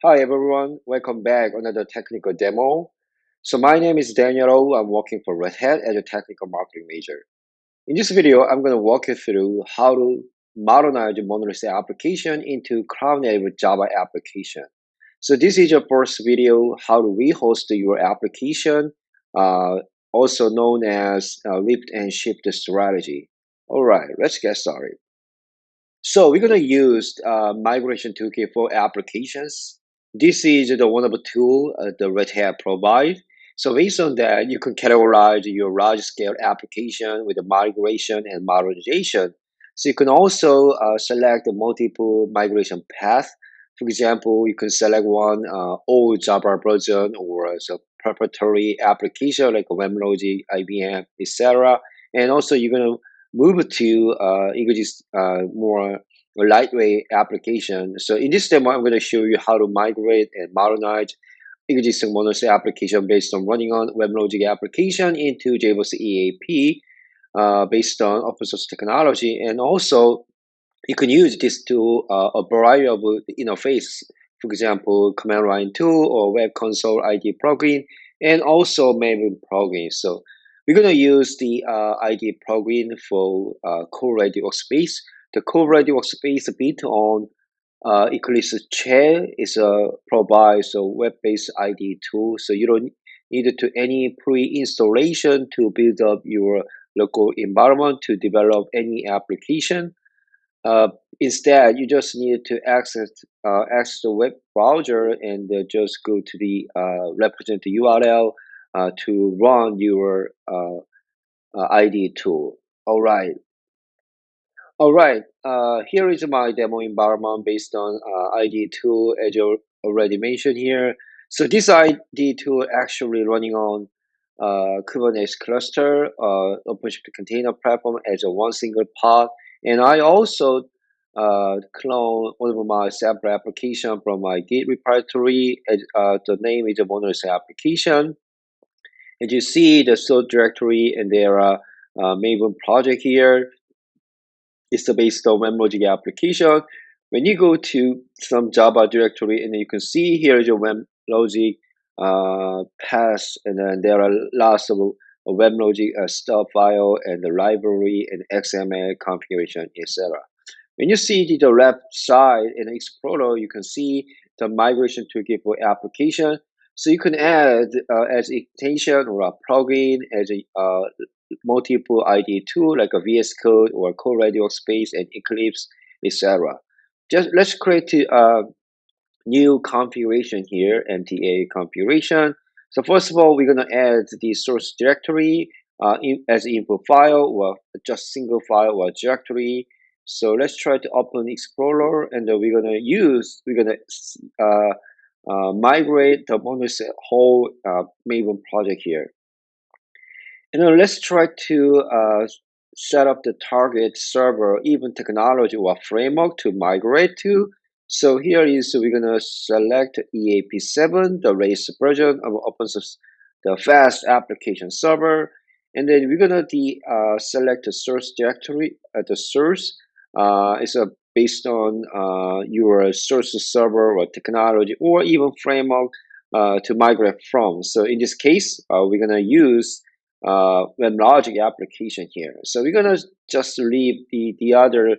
Hi everyone, welcome back another technical demo. So my name is Daniel. I'm working for Red Hat as a technical marketing major. In this video, I'm going to walk you through how to modernize your monolithic application into cloud-native Java application. So this is your first video, how to rehost your application, uh, also known as lift and shift strategy. All right, let's get started. So we're going to use Migration2K4 Applications. This is the one of the tool the Red Hat provide. So based on that, you can categorize your large-scale application with the migration and modernization. So you can also select the multiple migration path. For example, you can select one old Java version or as a proprietary application like WebLogic, IBM, etc. And also you're going to move to exist more lightweight application. So in this demo, I'm going to show you how to migrate and modernize existing monolithic application based on running on WebLogic application into JBoss EAP based on open source technology. And also, you can use this to a variety of interface, for example, command line tool or web console ID plugin, and also Maven plugin. So we're going to use the ID plugin for Core-Ready Workspace. The Core-Ready Workspace built on Eclipse Chair is provides a web-based ID tool, so you don't need to any pre-installation to build up your local environment to develop any application. Uh, Instead, you just need to access the web browser and just go to the represent URL to run your ID tool. All right. All right. Here is my demo environment based on ID tool as you already mentioned here. So this ID tool actually running on Kubernetes cluster, OpenShift container platform as a one single pod. And I also clone one of my sample application from my Git repository. The name is a monolith application. As you see, the source directory and there are Maven project here. It's based on WebLogic application. When you go to some Java directory, and you can see here is your WebLogic path, and then there are lots of WebLogic stuff file and the library and XML configuration, etc. When you see the left side in the Explorer, you can see the Migration2K4 application. So you can add as extension or a plugin as a multiple ID tool like a VS Code or Core-Ready Workspace and Eclipse, etc. Just let's create a new configuration here, MTA configuration. So first of all, we're going to add the source directory as input file or just single file or directory. So let's try to open Explorer, and we're going to migrate the monolith whole Maven project here. And then let's try to set up the target server, even technology or framework to migrate to. So here is we're gonna select EAP7, the latest version of open source, the fast application server, and then we're gonna select the source directory at the source. It's based on your source server or technology or even framework to migrate from. So in this case, we're gonna use WebLogic application here. So we're gonna just leave the other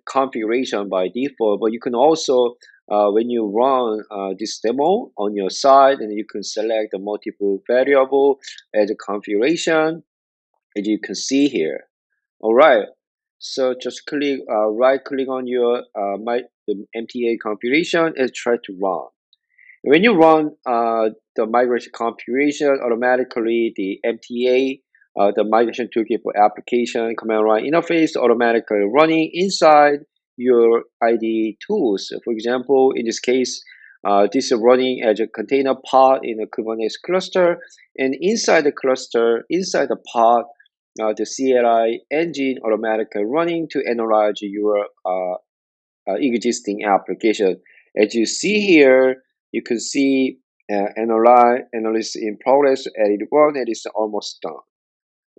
configuration by default, but you can also when you run this demo on your side, and you can select the multiple variable as a configuration, as you can see here. All right. So just click right click on your the MTA configuration and try to run. When you run the migration configuration, automatically the MTA, the Migration2K4 application command line interface automatically running inside your ID tools. For example, in this case, this is running as a container pod in a Kubernetes cluster, and inside the cluster, inside the pod, the CLI engine automatically running to analyze your existing application. As you see here, you can see analysis in progress, edit one, it is almost done.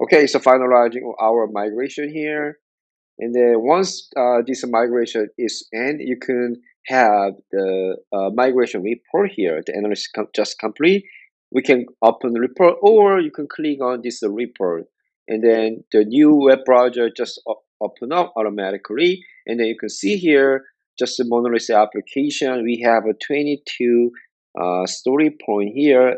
Okay, so finalizing our migration here. And then once this migration is end, you can have the migration report here, the analysis just complete, we can open the report, or you can click on this report, and then the new web browser just open up automatically, and then you can see here just the monolith application. We have a 22 story point here,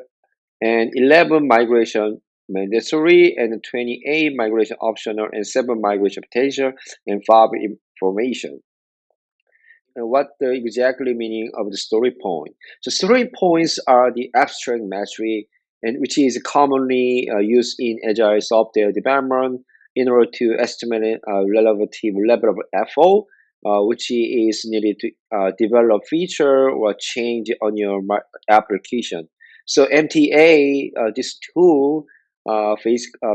and 11 migration mandatory, and 28 migration optional, and 7 migration potential, and 5 information. What the exactly meaning of the story point? So story points are the abstract metric, and which is commonly used in agile software development in order to estimate a relative level of effort, which is needed to develop feature or change on your application. So MTA, this tool,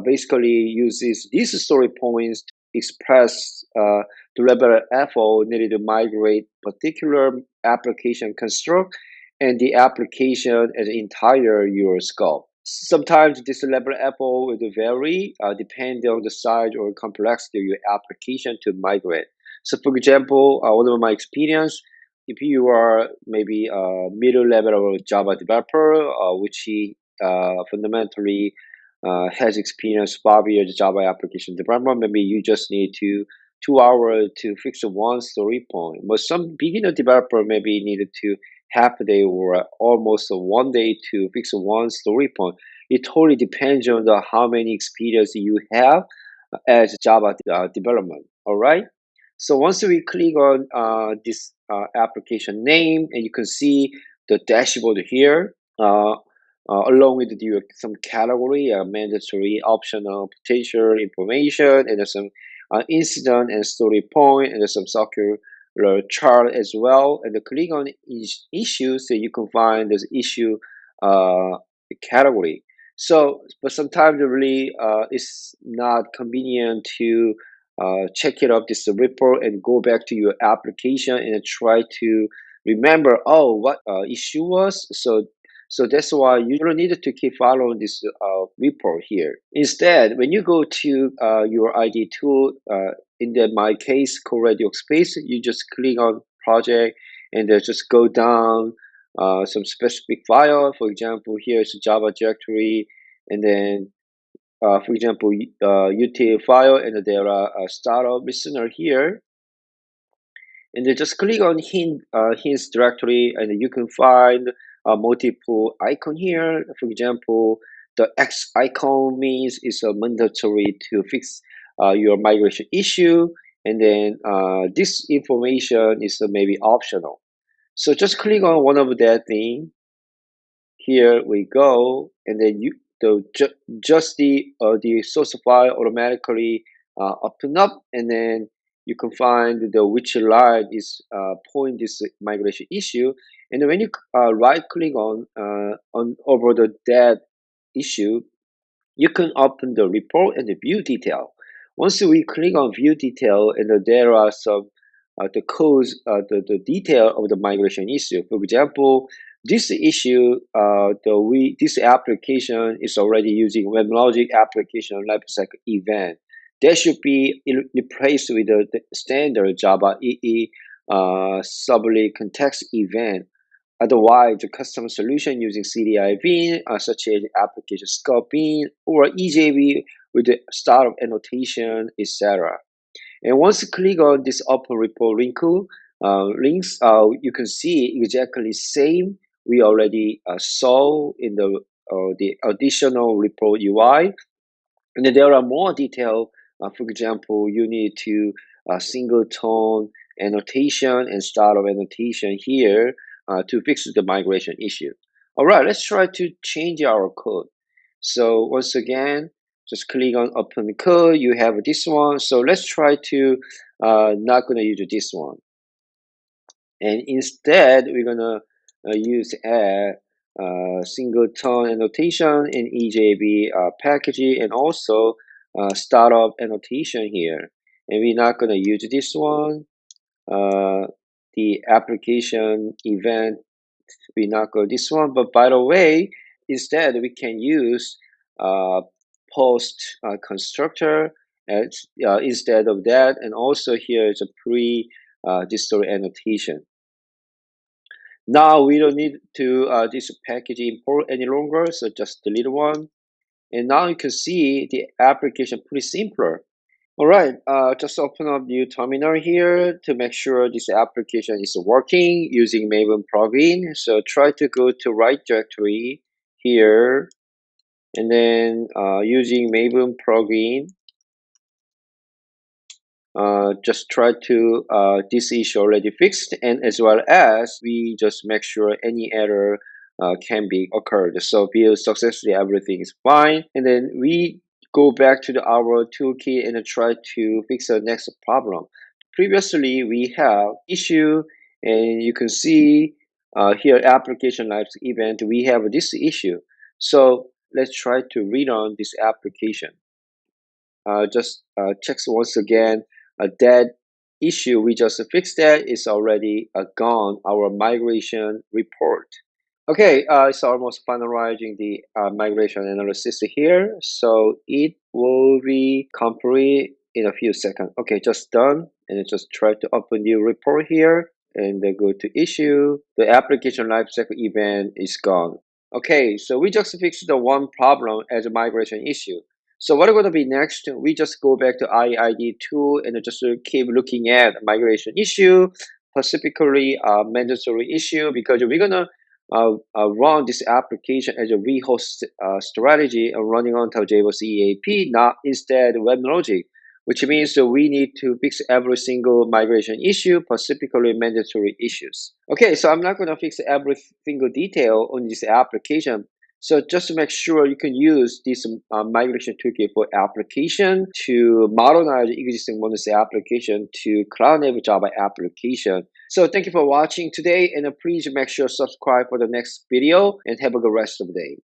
basically uses these story points to express the level of effort needed to migrate particular application construct and the application as an entire your scope. Sometimes this level of effort will vary depending on the size or complexity of your application to migrate. So for example, one of my experience, if you are maybe a middle level of Java developer, which he fundamentally has experience 5 years Java application development, maybe you just need to 2 hours to fix one story point. But some beginner developer maybe needed to half a day or almost 1 day to fix one story point. It totally depends on the how many experience you have as Java development. All right. So once we click on this application name, and you can see the dashboard here. Along with some category, mandatory, optional, potential information, and there's some incident and story point, and there's some circular chart as well. And click on each issue, so you can find this issue uh, category. So, but sometimes really it's not convenient to check it up this report and go back to your application and try to remember, oh, what issue was. So that's why you don't need to keep following this report here. Instead, when you go to your ID tool, my case, Core Radio Space, you just click on project, and then just go down some specific file. For example, here's a Java directory, and then for example, util file, and there are a startup listener here, and then just click on hints directory, and you can find multiple icon here. For example, the X icon means it's mandatory to fix your migration issue, and then this information is maybe optional. So just click on one of that thing. Here we go, and then just the source file automatically open up, and then you can find the which line is point this migration issue, and then when you right click on over that issue, you can open the report and the view detail. Once we click on view detail, and there are some the codes, the detail of the migration issue. For example, this issue, this application is already using WebLogic application lifecycle event. That should be replaced with the standard Java EE sublet context event. Otherwise, the custom solution using CDI bean, such as application scope bean or EJB with the startup annotation, etc. And once you click on this upper report links, you can see exactly same we already saw in the additional report UI. And then there are more detail. For example, you need to singleton annotation and startup annotation here to fix the migration issue. All right, let's try to change our code. So once again, just click on open code. You have this one. So let's try to not gonna use this one, and instead we're gonna use a singleton annotation in EJB packaging, and also startup annotation here. And we're not gonna use this one. Uh, the application event, we not go this one. But by the way, instead we can use uh, post constructor as, instead of that, and also here is a pre this story annotation. Now we don't need to this package import any longer, so just delete one. And now you can see the application pretty simpler. All right, just open up new terminal here to make sure this application is working using Maven plugin. So try to go to right directory here, and then using Maven plugin, just try to this issue already fixed, and as well as we just make sure any error can be occurred. So build successfully, everything is fine, and then we go back to our toolkit and try to fix the next problem. Previously we have issue, and you can see here application live event, we have this issue. So let's try to rerun this application. Just checks once again, that issue we just fixed that is already gone, our migration report. Okay, it's almost finalizing the migration analysis here, so it will be complete in a few seconds. Okay, just done, and then just try to open new report here, and then go to issue. The application lifecycle event is gone. Okay, so we just fixed the one problem as a migration issue. So what are going to be next? We just go back to IID tool and just keep looking at migration issue, specifically mandatory issue, because we're gonna run this application as a rehost strategy and running on top of JBoss EAP, not instead WebLogic, which means that we need to fix every single migration issue, specifically mandatory issues. Okay, so I'm not going to fix every single detail on this application. So just to make sure you can use this Migration2K4 application to modernize existing Windows application to cloud-native Java application. So thank you for watching today, and please make sure to subscribe for the next video, and have a good rest of the day.